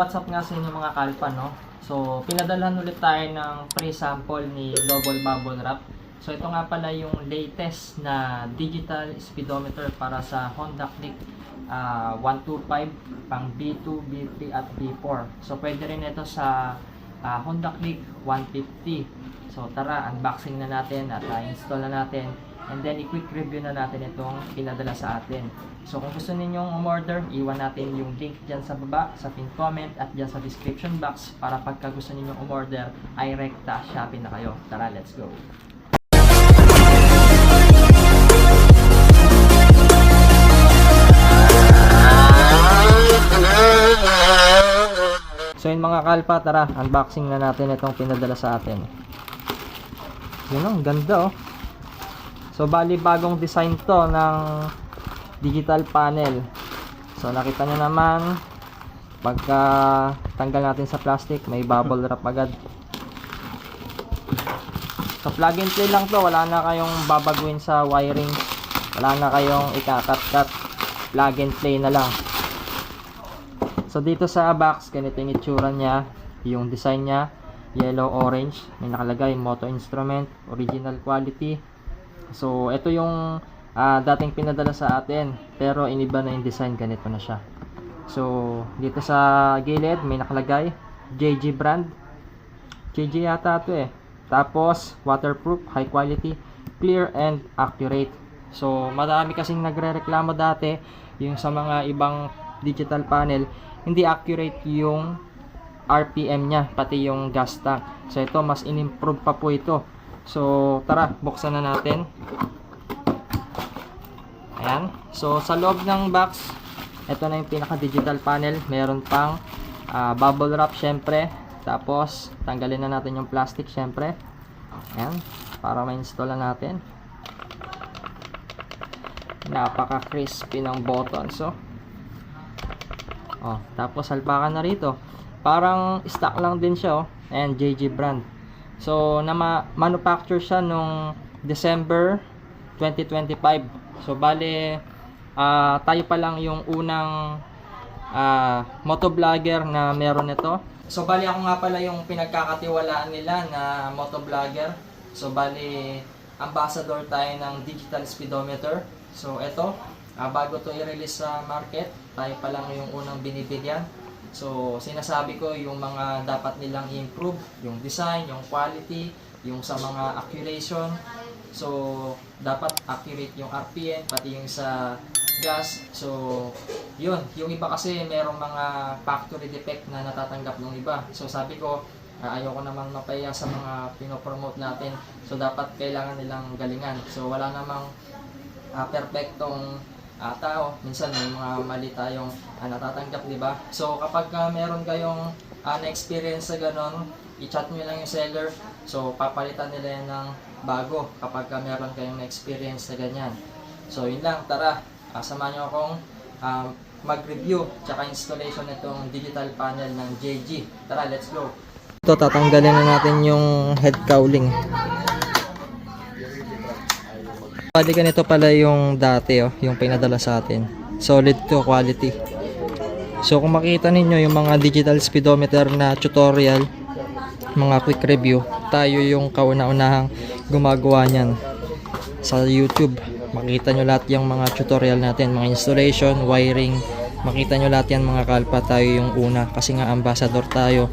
what's up nga sa inyo mga kalpa, no? So, pinadalhan ulit tayo ng pre-sample ni Double Bubble Wrap. So, ito nga pala yung latest na digital speedometer para sa Honda Click 125 pang B2, B3 at B4. So, pwede rin ito sa Honda Click 150. So, tara, unboxing na natin at install na natin. And then, i-quick review na natin itong pinadala sa atin. So, kung gusto ninyong umorder, iwan natin yung link dyan sa baba, sa pin comment, at dyan sa description box para pagka gusto ninyong umorder, ay rekta Shopee na kayo. Tara, let's go! So, yun mga kalpa, tara, unboxing na natin itong pinadala sa atin. Yun ang ganda, oh. So, bali bagong design to ng digital panel. So, nakita nyo naman, pagka tanggal natin sa plastic, may bubble wrap agad. So, plug and play lang to. Wala na kayong babaguhin sa wiring. Wala na kayong ikakat-kat. Plug and play na lang. So, dito sa box, ganito yung itsura nya. Yung design nya, yellow-orange. May nakalagay, Moto Instrument, original quality. So, ito yung dating pinadala sa atin, pero iniba na yung design, ganito na siya. So, dito sa gilid may nakalagay JG brand. JG yata ito eh. Tapos, waterproof, high quality, clear and accurate. So, marami kasing nagrereklamo dati yung sa mga ibang digital panel, hindi accurate yung RPM nya, pati yung gas tank. So, ito mas in-improve pa po ito. So, tara, buksan na natin. Ayan. So, sa loob ng box, ito na yung pinaka-digital panel. Meron pang bubble wrap, syempre. Tapos, tanggalin na natin yung plastic, syempre. Ayan. Para ma-install na natin. Napaka-crispy ng buttons, so. Oh, tapos, salpakan na rito. Parang stock lang din siya, oh. Ayan, JG brand. So, manufacture siya nung December 2025. So, bale, tayo pa lang yung unang motovlogger na meron ito. So, bale, ako nga pala yung pinagkakatiwalaan nila na motovlogger. So, bale, ambassador tayo ng digital speedometer. So, ito, bago to i-release sa market, tayo pa lang yung unang binibigyan. So, sinasabi ko yung mga dapat nilang i-improve, yung design, yung quality, yung sa mga accuracy. So, dapat accurate yung RPM, pati yung sa gas. So, yun. Yung iba kasi merong mga factory defect na natatanggap ng iba. So, sabi ko, ayoko naman mapaya sa mga pinopromote natin. So, dapat kailangan nilang galingan. So, wala namang perfectong tao. Minsan may mga mali tayong natatanggap, di ba? So, kapag meron kayong na-experience sa ganon, i-chat nyo lang yung seller. So, papalitan nila yan ng bago kapag meron kayong na-experience sa ganyan. So, yun lang. Tara, samahan nyo akong mag-review tsaka installation nitong digital panel ng JG. Tara, let's go! Ito, tatanggalin na natin yung head cowling. Pwede ganito pala yung dati, oh, yung pinadala sa atin. Solid to quality. So, kung makita ninyo yung mga digital speedometer na tutorial, mga quick review, tayo yung kauna-unahang gumagawa niyan sa YouTube. Makita nyo lahat yung mga tutorial natin, mga installation, wiring. Makita nyo lahat yan mga kalpa, tayo yung una. Kasi nga ambassador tayo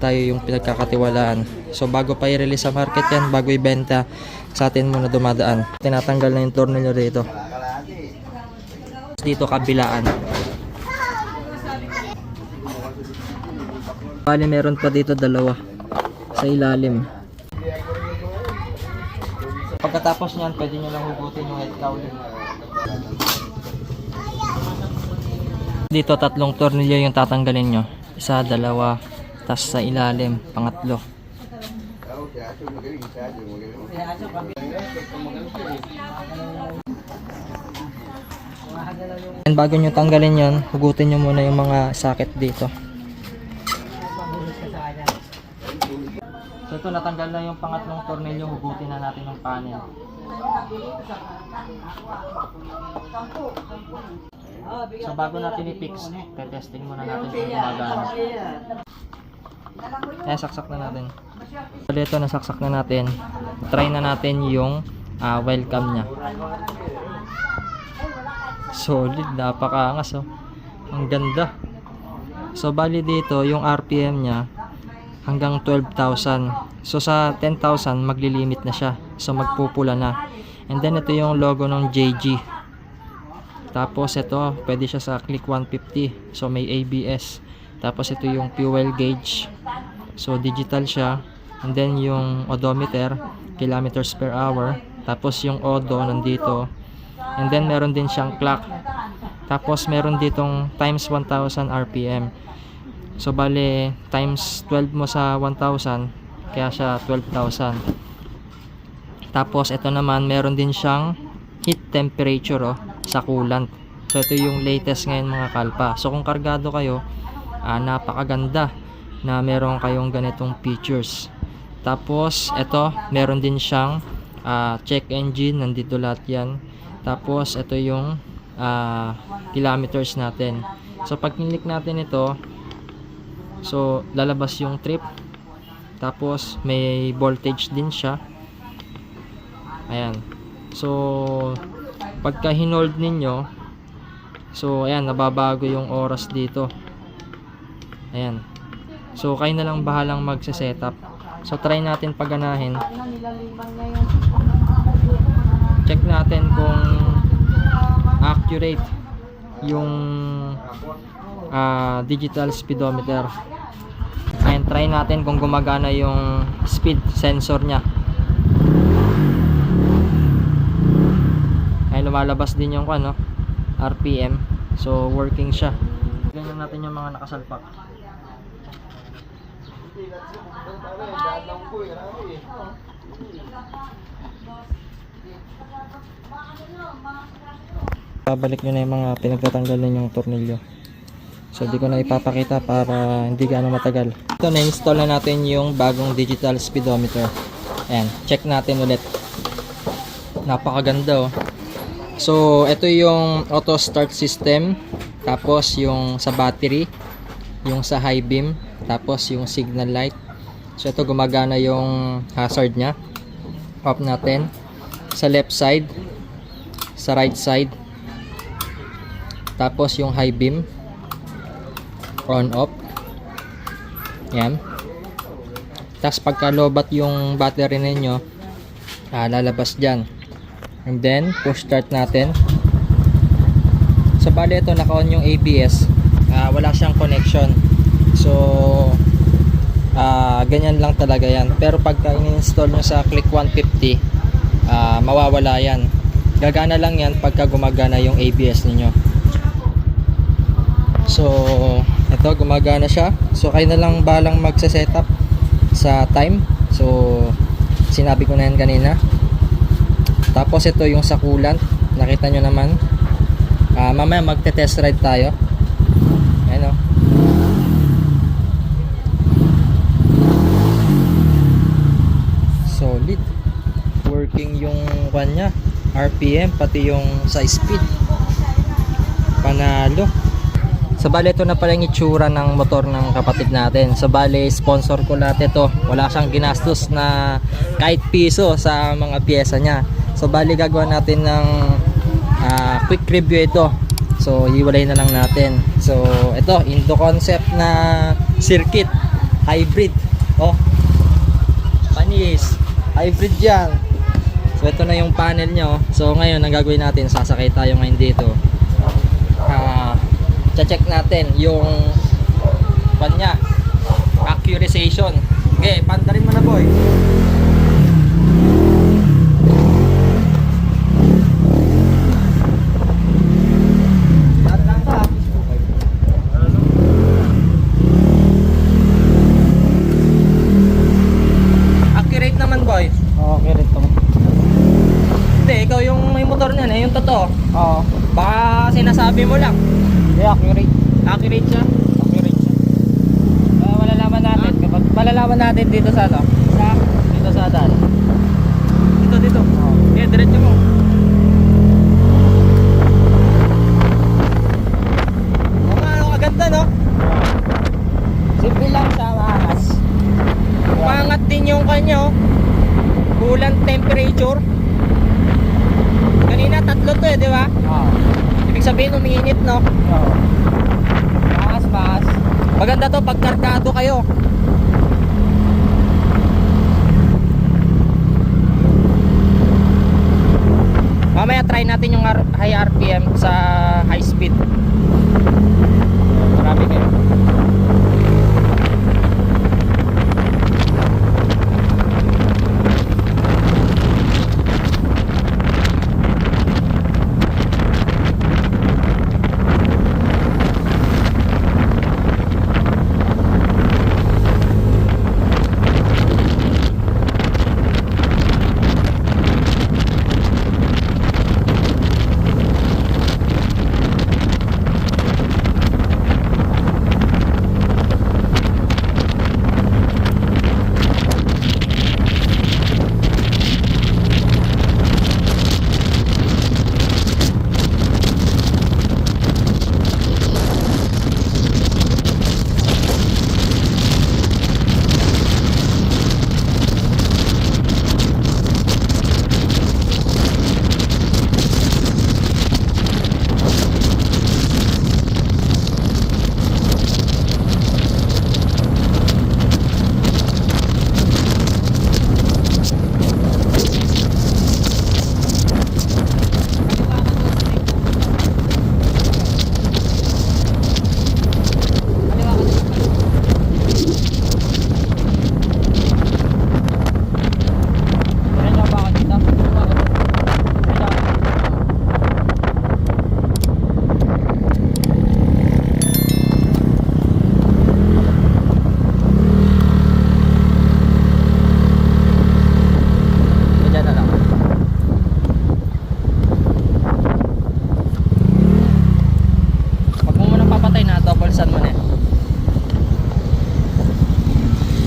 yung pinagkakatiwalaan. So, bago pa i-release sa market yan, bago ibenta, sa atin muna dumadaan. Tinatanggal na yung tornilyo dito. Dito kabilaan. Bali meron pa dito dalawa sa ilalim. Pagkatapos niyan, pwede nyo lang hugutin yung head cowling. Dito tatlong tornilyo yung tatanggalin nyo. Isa, dalawa, tas sa ilalim, pangatlo. And bago nyo tanggalin yon, hugutin nyo muna yung mga socket dito. So ito, natanggal na yung pangatlong tornilyo, hugutin na natin yung panel. So bago natin i-fix, testing muna natin kung gumagana. Ayan, saksak na natin. So dito, nasaksak na natin. Try na natin yung welcome niya. Solid, napakaangas oh. Ang ganda. So bali dito, yung RPM niya hanggang 12,000. So sa 10,000 maglilimit na siya. So magpupula na. And then ito yung logo ng JG. Tapos ito, pwede siya sa click 150. So may ABS. Tapos ito yung fuel gauge. So digital siya. And then yung odometer, kilometers per hour. Tapos yung odo nandito. And then meron din siyang clock. Tapos meron ditong times 1,000 RPM. So bale times 12 mo sa 1,000, kaya siya 12,000. Tapos ito naman meron din siyang heat temperature sa coolant. So ito yung latest ngayon mga kalpa. So kung kargado kayo, napakaganda na meron kayong ganitong features. Tapos ito meron din siyang check engine, nandito lahat yan. Tapos ito yung kilometers natin. So pag click natin ito, so lalabas yung trip. Tapos may voltage din siya. Ayan. So pagka hinold ninyo, so ayan, nababago yung oras dito. Ayan. So kayo na lang bahalang magse-setup. So try natin paganahin. Check natin kung accurate yung digital speedometer. Ayan, try natin kung gumagana yung speed sensor nya. Ayan, lumalabas din yung RPM. So working siya. Ganyan natin yung mga nakasalpak. Babalik nyo na yung mga pinagtatanggal ninyong tornilyo. So di ko na ipapakita para hindi gaano matagal. Ito, na-install na natin yung bagong digital speedometer. Ayan, check natin ulit. Napakaganda oh. So ito yung auto start system. Tapos yung sa battery, yung sa high beam, tapos yung signal light. So ito, gumagana yung hazard nya. Off natin. Sa left side, sa right side. Tapos yung high beam, on off. Yan. Tapos pagka lobat yung battery ninyo, lalabas dyan. And then push start natin. So bali ito, naka-on yung ABS, wala siyang connection. So ganyan lang talaga yan. Pero pagka in-install nyo sa click 150, mawawala yan. Gagana lang yan pagka gumagana yung ABS ninyo. So ito, gumagana siya. So kayo na lang balang magse-setup sa time. So sinabi ko na yan kanina. Tapos ito yung sa coolant, nakita nyo naman. Mamaya magte-test ride tayo. Ayan o. Solid. Working yung kanya, RPM, pati yung sa speed. Panalo. So bali ito na pala yung itsura ng motor ng kapatid natin. So bali sponsor ko lahat ito. Wala siyang ginastos na kahit piso sa mga pyesa niya. So bali gagawa natin ng quick review ito. So hiwalay na lang natin. So ito, Indo concept na circuit hybrid. Oh, panis, hybrid yan. So ito na yung panel nya. So ngayon ang gagawin natin, sasakay tayo ngayon dito. Check natin yung kanya accurization. Okay, pandarin mo na boy. Accurate naman boy. Oo, accurate naman. Hindi, ikaw yung may motor niyan yung totoo. Oo. Baka sinasabi mo lang. Yeah, accurate. Accurate siya. Accurate siya. Malalaman natin kapag malalaman natin dito sa dito sa daan. Dito. Okay, diretso mo. coolant temperature. Kanina tatlo to eh, di ba? Oo. Ibig sabihin umiinit, no? Oo. Bakas. Maganda to pag kargado kayo. Mamaya try natin yung high RPM sa high speed. Marami kayo.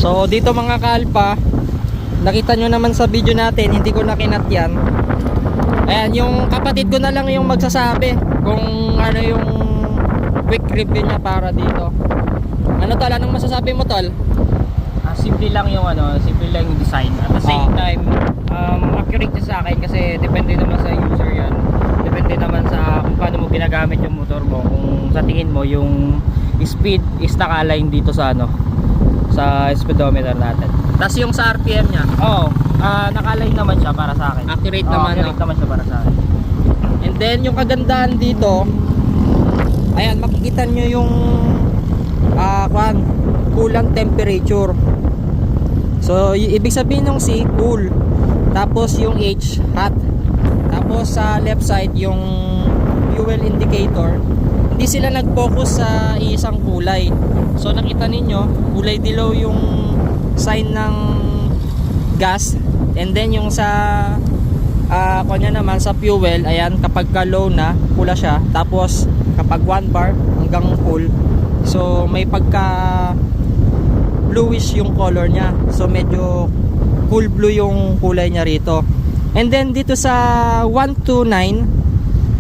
So dito mga kalpa, nakita nyo naman sa video natin, hindi ko na kinat yan. Ayan, yung kapatid ko na lang yung magsasabi kung ano yung quick review niya para dito. Ano tol, anong masasabi mo tol? Simple lang yung simple lang yung design. At the same time, accurate siya sa akin kasi depende naman sa user yan. Depende naman sa kung paano mo ginagamit yung motor mo. Kung sa tingin mo yung speed is naka-align dito sa sa speedometer natin. Tapos yung sa RPM niya? Oo, naka-align naman siya para sa akin. Accurate naman. Accurate naman siya para sa akin. And then yung kagandahan dito, ayan, makikita nyo yung coolant temperature. So ibig sabihin ng C, cool. Tapos yung H, hot. Tapos sa left side yung fuel indicator, hindi sila nag-focus sa isang kulay. So nakita ninyo, kulay dilaw yung sign ng gas. And then yung sa kanya naman sa fuel, ayan, kapag ka low na, pula siya. Tapos kapag 1 bar hanggang full, so may pagka bluish yung color niya. So medyo cool blue yung kulay niya rito. And then dito sa 129,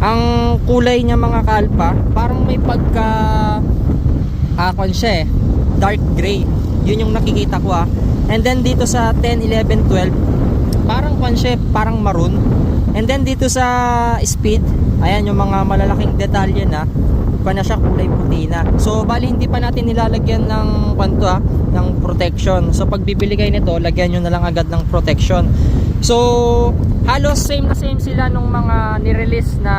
ang kulay niya mga kalpa, parang may pagka siya dark gray. Yun yung nakikita ko And then dito sa 10, 11, 12, parang siya, parang maroon. And then dito sa speed, ayan yung mga malalaking detalye na siya, kulay puti na. So bali hindi pa natin nilalagyan ng ng protection. So pag bibili kayo nito, lagyan nyo na lang agad ng protection. So halos same na same sila nung mga ni-release na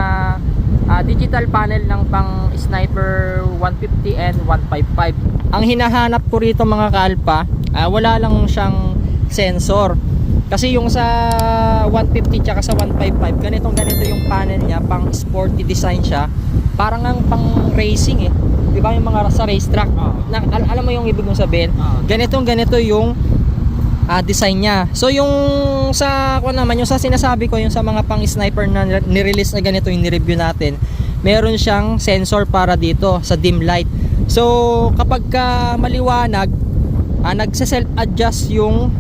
digital panel ng pang Sniper 150 and 155. Ang hinahanap ko rito mga kalpa, wala lang siyang sensor. Kasi yung sa 150 tsaka sa 155, ganito yung panel niya, pang sporty design siya. Parang ang pang racing eh. Di ba yung mga sa racetrack? Alam mo yung ibig kong sabihin? Ganito yung design niya. So yung sa yung sa sinasabi ko, yung sa mga pang sniper na ni-release na ganito yung ni-review natin, meron siyang sensor para dito sa dim light. So kapag maliwanag, nagse-self adjust yung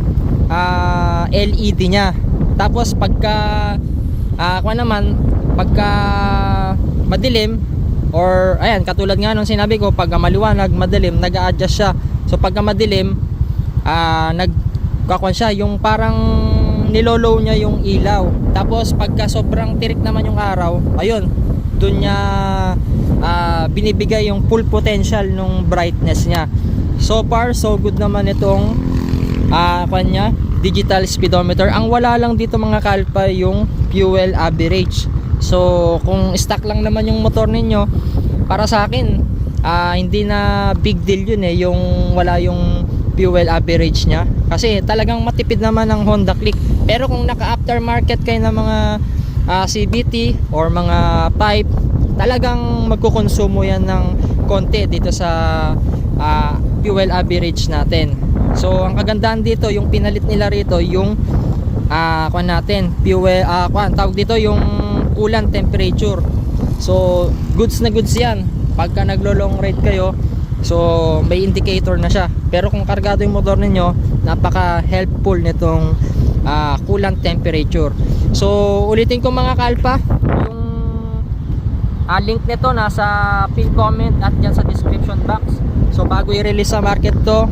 LED niya. Tapos pagka pagka madilim, or ayan, katulad nga nung sinabi ko, pagka maliwanag, madilim, nag-a-adjust siya. So pagka madilim, siya, yung parang nilolow niya yung ilaw. Tapos pagka sobrang tirik naman yung araw, ayun, dun niya binibigay yung full potential nung brightness niya. So far so good naman itong kanya digital speedometer. Ang wala lang dito mga kalpa yung fuel average. So kung stock lang naman yung motor ninyo, para sa akin hindi na big deal yun yung wala yung fuel average nya, kasi talagang matipid naman ang Honda Click. Pero kung naka aftermarket kayo ng mga CVT or mga pipe, talagang magkukonsumo yan ng konti dito sa fuel average natin. So ang kagandahan dito, yung pinalit nila rito yung fuel tawag dito yung coolant temperature. So goods na goods yan pagka naglo long ride kayo. So may indicator na siya. Pero kung kargado yung motor ninyo, napaka helpful nitong coolant temperature. So ulitin ko mga kalpa, yung link nito nasa pin comment at dyan sa description box. So bago i-release sa market to,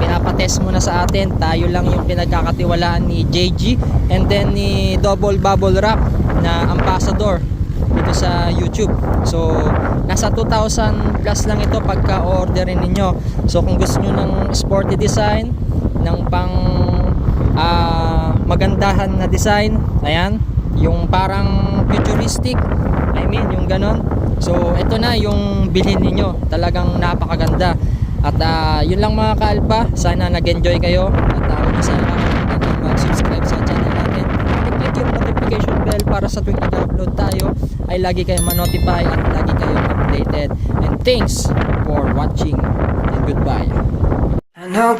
pinapatest muna sa atin. Tayo lang yung pinagkakatiwalaan ni JG and then ni Double Bubble Wrap na ambassador dito sa YouTube. So nasa 2,000 plus lang ito pagka orderin ninyo. So kung gusto nyo ng sporty design, ng pang magandahan na design, ayan, yung parang futuristic, I mean yung ganon. So ito na yung bilhin ninyo, talagang napakaganda. At yun lang mga kaalpa, sana nag-enjoy kayo. At huwag niyo sana nakalimutan mag-subscribe sa channel natin. I-click yung notification bell para sa tuwing nag-upload tayo ay lagi kayong ma-notify at lagi kayong updated. And thanks for watching and goodbye. I know